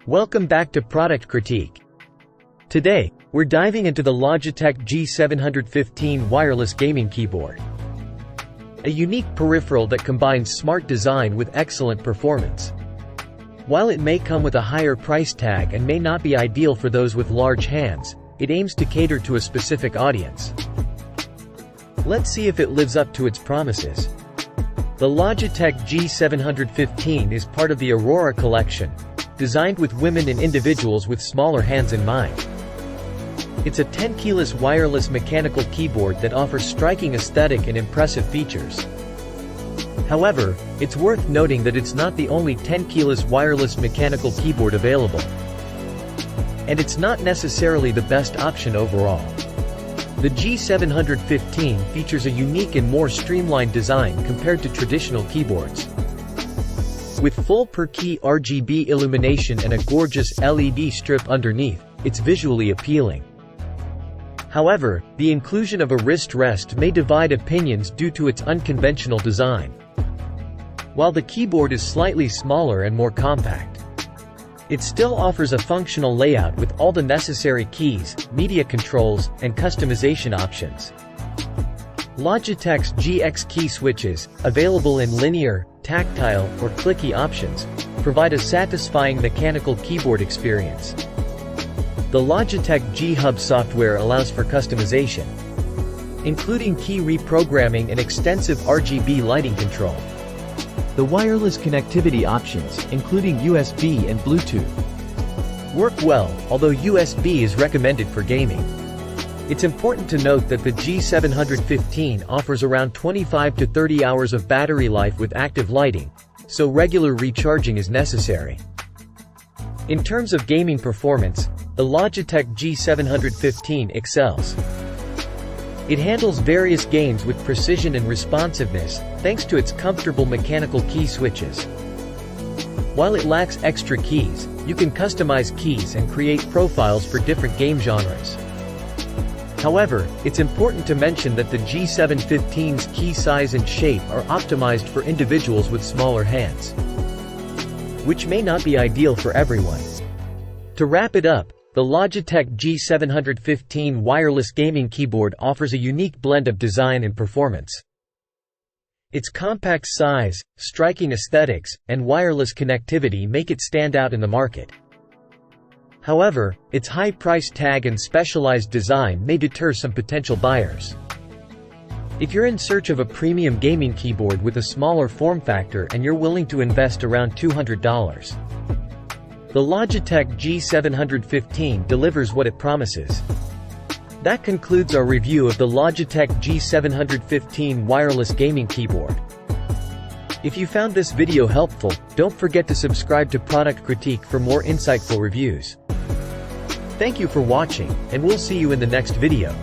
Welcome back to Product Critique. Today, we're diving into the Logitech G715 wireless gaming keyboard. A unique peripheral that combines smart design with excellent performance. While it may come with a higher price tag and may not be ideal for those with large hands, it aims to cater to a specific audience. Let's see if it lives up to its promises. The Logitech G715 is part of the Aurora collection, designed with women and individuals with smaller hands in mind. It's a 10-keyless wireless mechanical keyboard that offers striking aesthetic and impressive features. However, it's worth noting that it's not the only 10-keyless wireless mechanical keyboard available. And it's not necessarily the best option overall. The G715 features a unique and more streamlined design compared to traditional keyboards. With full per-key RGB illumination and a gorgeous LED strip underneath, it's visually appealing. However, the inclusion of a wrist rest may divide opinions due to its unconventional design. While the keyboard is slightly smaller and more compact, it still offers a functional layout with all the necessary keys, media controls, and customization options. Logitech's GX key switches, available in linear, tactile, or clicky options, provide a satisfying mechanical keyboard experience. The Logitech G Hub software allows for customization, including key reprogramming and extensive RGB lighting control. The wireless connectivity options, including USB and Bluetooth, work well, although USB is recommended for gaming. It's important to note that the G715 offers around 25 to 30 hours of battery life with active lighting, so regular recharging is necessary. In terms of gaming performance, the Logitech G715 excels. It handles various games with precision and responsiveness, thanks to its comfortable mechanical key switches. While it lacks extra keys, you can customize keys and create profiles for different game genres. However, it's important to mention that the G715's key size and shape are optimized for individuals with smaller hands, which may not be ideal for everyone. To wrap it up, the Logitech G715 wireless gaming keyboard offers a unique blend of design and performance. Its compact size, striking aesthetics, and wireless connectivity make it stand out in the market. However, its high price tag and specialized design may deter some potential buyers. If you're in search of a premium gaming keyboard with a smaller form factor and you're willing to invest around $200, the Logitech G715 delivers what it promises. That concludes our review of the Logitech G715 wireless gaming keyboard. If you found this video helpful, don't forget to subscribe to Product Critique for more insightful reviews. Thank you for watching, and we'll see you in the next video.